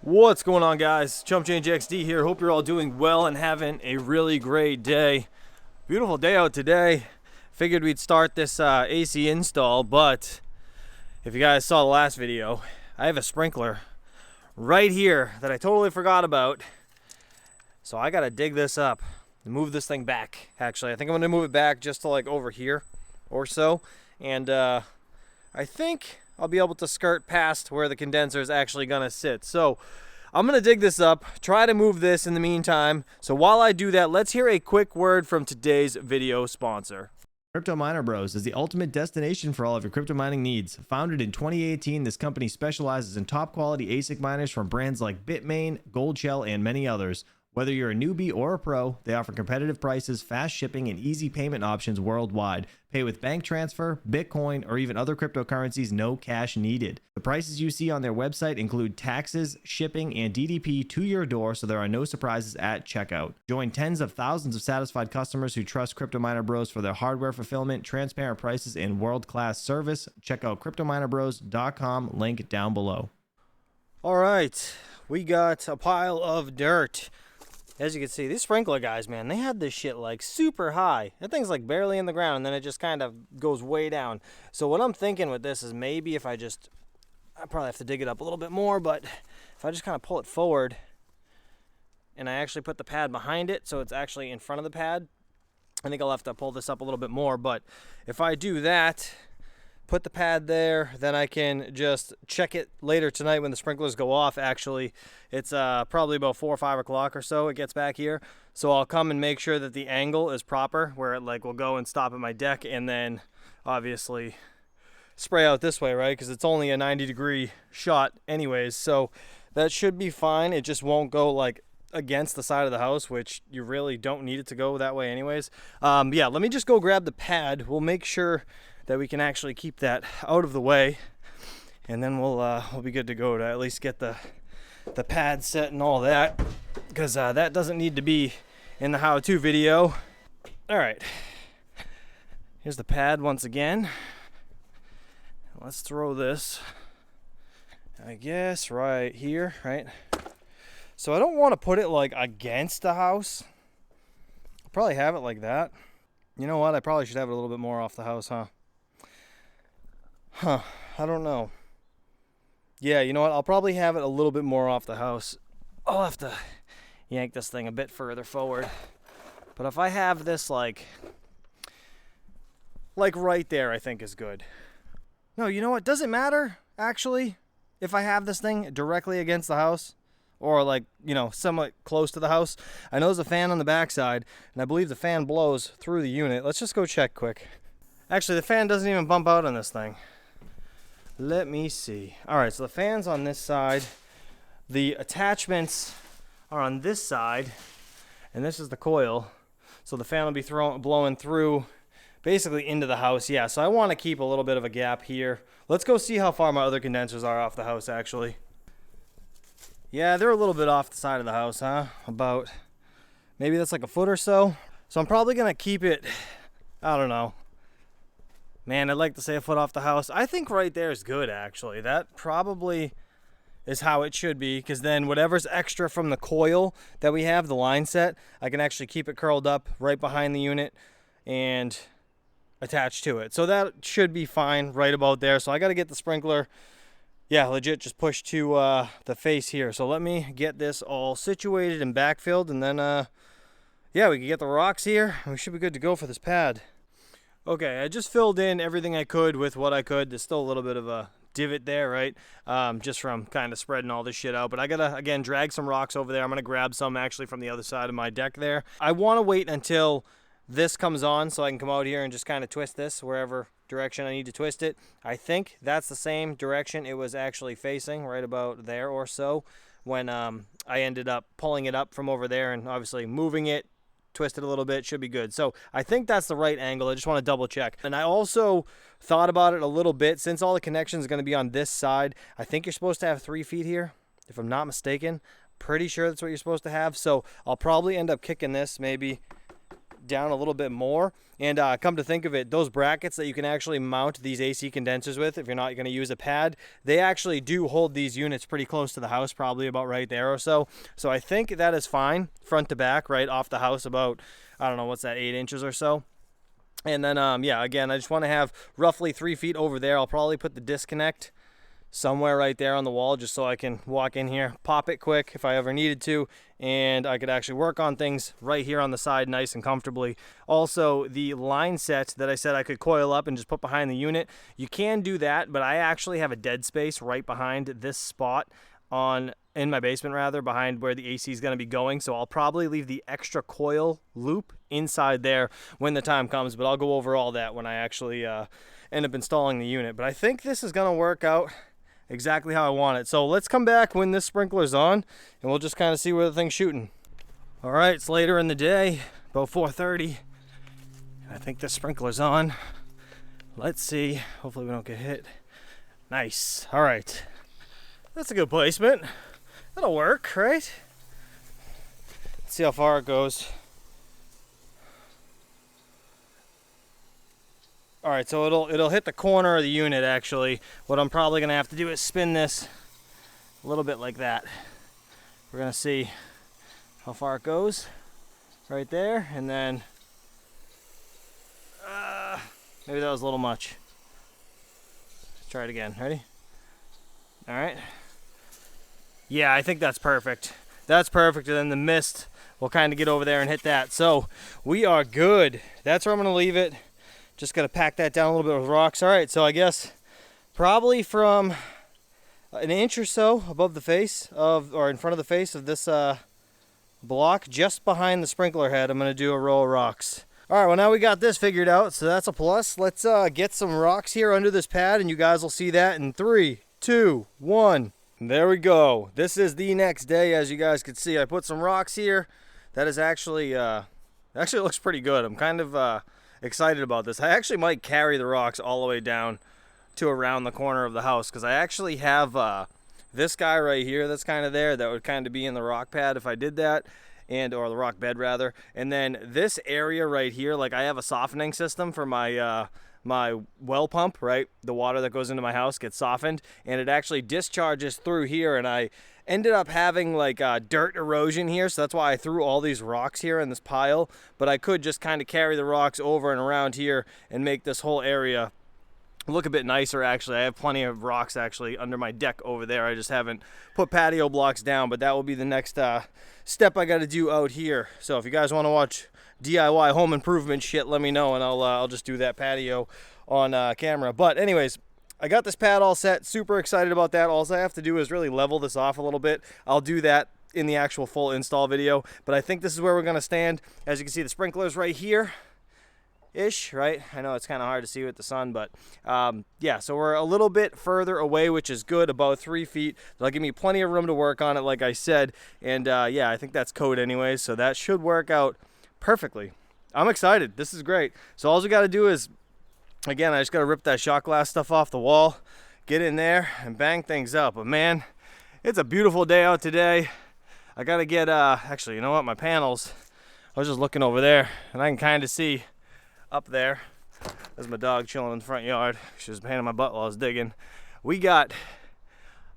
What's going on, guys? Chump Change XD here. Hope you're all doing well and having a really great day. Beautiful day out today. Figured we'd start this AC install, but if you guys saw the last video, I have a sprinkler right here that I totally forgot about. So I gotta dig this up and move this thing back. Actually, I think I'm gonna move it back just to like over here or so. And I think I'll be able to skirt past where the condenser is actually gonna sit. So I'm gonna dig this up, try to move this in the meantime. So while I do that, let's hear a quick word from today's video sponsor. Crypto Miner Bros is the ultimate destination for all of your crypto mining needs. Founded in 2018, this company specializes in top quality ASIC miners from brands like Bitmain, Goldshell, and many others. Whether you're a newbie or a pro, they offer competitive prices, fast shipping, and easy payment options worldwide. Pay with bank transfer, Bitcoin, or even other cryptocurrencies, no cash needed. The prices you see on their website include taxes, shipping, and DDP to your door, so there are no surprises at checkout. Join tens of thousands of satisfied customers who trust Crypto Miner Bros for their hardware fulfillment, transparent prices, and world-class service. Check out CryptoMinerBros.com, link down below. All right, we got a pile of dirt. As you can see, these sprinkler guys, man, they had this shit like super high. That thing's like barely in the ground, and then it just kind of goes way down. So what I'm thinking with this is maybe if I probably have to dig it up a little bit more, but if I just kind of pull it forward and I actually put the pad behind it so it's actually in front of the pad, I think I'll have to pull this up a little bit more. But if I do that, put the pad there, then I can just check it later tonight when the sprinklers go off. Actually, it's probably about 4 or 5 o'clock or so it gets back here. So I'll come and make sure that the angle is proper where it like will go and stop at my deck, and then obviously spray out this way, right? Because it's only a 90-degree shot anyways. So that should be fine. It just won't go like against the side of the house, which you really don't need it to go that way anyways. Yeah, let me just go grab the pad. We'll make sure that we can actually keep that out of the way, and then we'll be good to go to at least get the pad set and all that, because that doesn't need to be in the how-to video. All right, here's the pad once again. Let's throw this, I guess, right here, right? So I don't want to put it like against the house. I'll probably have it like that. You know what? I probably should have it a little bit more off the house, huh? I don't know. Yeah, you know what? I'll probably have it a little bit more off the house. I'll have to yank this thing a bit further forward. But if I have this like right there, I think is good. No, you know what? Does it matter, actually, if I have this thing directly against the house? Or like, you know, somewhat close to the house? I know there's a fan on the backside, and I believe the fan blows through the unit. Let's just go check quick. Actually, the fan doesn't even bump out on this thing. Let me see. All right, so the fan's on this side. The attachments are on this side, and this is the coil. So the fan will be blowing through basically into the house. Yeah, so I want to keep a little bit of a gap here. Let's go see how far my other condensers are off the house, actually. Yeah, they're a little bit off the side of the house, huh? About, maybe that's like a foot or so. So I'm probably going to keep it, I don't know. Man, I'd like to say a foot off the house. I think right there is good, actually. That probably is how it should be, because then whatever's extra from the coil that we have, the line set, I can actually keep it curled up right behind the unit and attach to it. So that should be fine right about there. So I got to get the sprinkler, yeah, legit just pushed to the face here. So let me get this all situated and backfilled, and then, yeah, we can get the rocks here, and we should be good to go for this pad. Okay, I just filled in everything I could with what I could. There's still a little bit of a divot there, right? Just from kind of spreading all this shit out. But I gotta, again, drag some rocks over there. I'm gonna grab some actually from the other side of my deck there. I wanna wait until this comes on so I can come out here and just kind of twist this wherever direction I need to twist it. I think that's the same direction it was actually facing, right about there or so, when I ended up pulling it up from over there and obviously moving it, twist it a little bit, should be good. So I think that's the right angle. I just want to double check. And I also thought about it a little bit. Since all the connections are going to be on this side, I think you're supposed to have 3 feet here, if I'm not mistaken. Pretty sure that's what you're supposed to have. So I'll probably end up kicking this maybe down a little bit more. And come to think of it, those brackets that you can actually mount these AC condensers with, if you're not going to use a pad, they actually do hold these units pretty close to the house, probably about right there or so. So I think that is fine, front to back, right off the house, about, I don't know, what's that, 8 inches or so. And then, yeah, again, I just want to have roughly 3 feet over there. I'll probably put the disconnect somewhere right there on the wall just so I can walk in here, pop it quick if I ever needed to, and I could actually work on things right here on the side nice and comfortably. Also, the line set that I said I could coil up and just put behind the unit, you can do that, but I actually have a dead space right behind this spot in my basement, rather, behind where the AC is going to be going. So I'll probably leave the extra coil loop inside there when the time comes, but I'll go over all that when I actually end up installing the unit. But I think this is going to work out exactly how I want it. So let's come back when this sprinkler's on and we'll just kind of see where the thing's shooting. All right, it's later in the day, about 4:30. I think the sprinkler's on. Let's see. Hopefully we don't get hit. Nice. All right. That's a good placement. That'll work, right? Let's see how far it goes. All right, so it'll hit the corner of the unit actually. What I'm probably gonna have to do is spin this a little bit like that. We're gonna see how far it goes right there, and then maybe that was a little much. Let's try it again. Ready? All right. Yeah, I think that's perfect. That's perfect, and then the mist will kind of get over there and hit that. So we are good. That's where I'm gonna leave it. Just gotta pack that down a little bit with rocks. All right, so I guess probably from an inch or so above the face of, or in front of the face of this block, just behind the sprinkler head, I'm gonna do a row of rocks. All right, well now we got this figured out, so that's a plus. Let's get some rocks here under this pad, and you guys will see that in 3, 2, 1. There we go. This is the next day, as you guys can see. I put some rocks here. That is actually looks pretty good. I'm kind of excited about this. I actually might carry the rocks all the way down to around the corner of the house, because I actually have this guy right here that's kind of there that would kind of be in the rock pad if I did that, or the rock bed rather. And then this area right here, like I have a softening system for my my well pump, right? The water that goes into my house gets softened, and it actually discharges through here, and I ended up having like dirt erosion here, so that's why I threw all these rocks here in this pile. But I could just kind of carry the rocks over and around here and make this whole area look a bit nicer. Actually, I have plenty of rocks actually under my deck over there. I just haven't put patio blocks down, but that will be the next step I got to do out here. So if you guys want to watch DIY home improvement shit, let me know, and I'll just do that patio on camera. But anyways, I got this pad all set. Super excited about that. All I have to do is really level this off a little bit. I'll do that in the actual full install video, but I think this is where we're gonna stand. As you can see, the sprinklers right here ish, right? I know it's kind of hard to see with the sun, but yeah, so we're a little bit further away, which is good, about 3 feet. That'll give me plenty of room to work on it, like I said. And yeah, I think that's code anyways, so that should work out perfectly. I'm excited. This is great. So all we got to do is, again, I just got to rip that shot glass stuff off the wall, get in there, and bang things up. But man, it's a beautiful day out today. I got to get, actually, you know what? My panels, I was just looking over there, and I can kind of see up there. There's my dog chilling in the front yard. She was a pain in my butt while I was digging. We got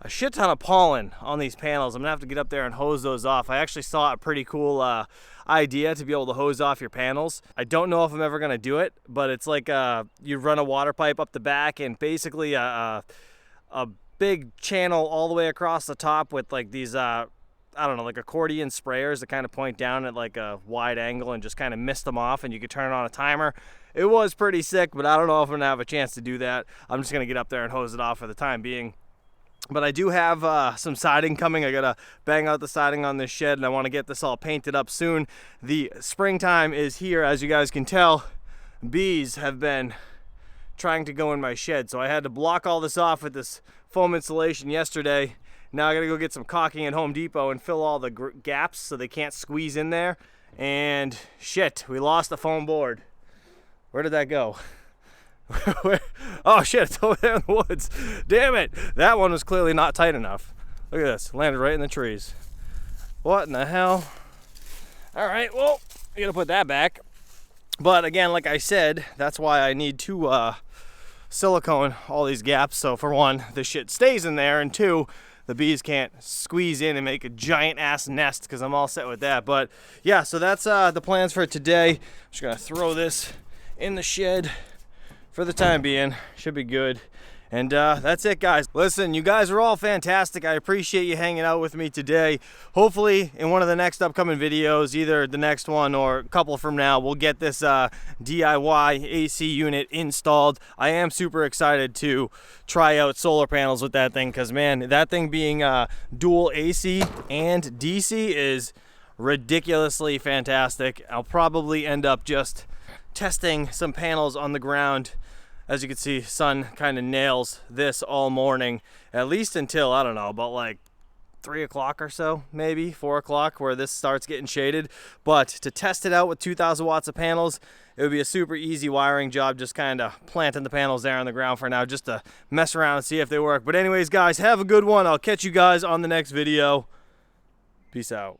a shit ton of pollen on these panels. I'm gonna have to get up there and hose those off. I actually saw a pretty cool idea to be able to hose off your panels. I don't know if I'm ever gonna do it, but it's like you run a water pipe up the back and basically a big channel all the way across the top with like these I don't know, like accordion sprayers that kind of point down at like a wide angle and just kind of mist them off, and you could turn on a timer. It was pretty sick, but I don't know if I'm gonna have a chance to do that. I'm just gonna get up there and hose it off for the time being. But I do have some siding coming. I gotta bang out the siding on this shed, and I want to get this all painted up soon. The springtime is here, as you guys can tell. Bees have been trying to go in my shed, so I had to block all this off with this foam insulation yesterday. Now I gotta go get some caulking at Home Depot and fill all the gaps so they can't squeeze in there. And shit, we lost the foam board. Where did that go? Oh shit, it's over there in the woods. Damn it, that one was clearly not tight enough. Look at this, landed right in the trees. What in the hell? All right, well, I gotta put that back. But again, like I said, that's why I need to silicone all these gaps. So for one, the shit stays in there, and two, the bees can't squeeze in and make a giant ass nest, because I'm all set with that. But yeah, so that's the plans for today. I'm just gonna throw this in the shed for the time being. Should be good. And that's it, guys. Listen, you guys are all fantastic. I appreciate you hanging out with me today. Hopefully in one of the next upcoming videos, either the next one or a couple from now, we'll get this DIY AC unit installed. I am super excited to try out solar panels with that thing, because man, that thing being dual AC and DC is ridiculously fantastic. I'll probably end up just testing some panels on the ground. As you can see, sun kind of nails this all morning, at least until, I don't know, about like 3 o'clock or so, maybe 4 o'clock, where this starts getting shaded. But to test it out with 2,000 watts of panels, it would be a super easy wiring job, just kind of planting the panels there on the ground for now, just to mess around and see if they work. But anyways, guys, have a good one. I'll catch you guys on the next video. Peace out.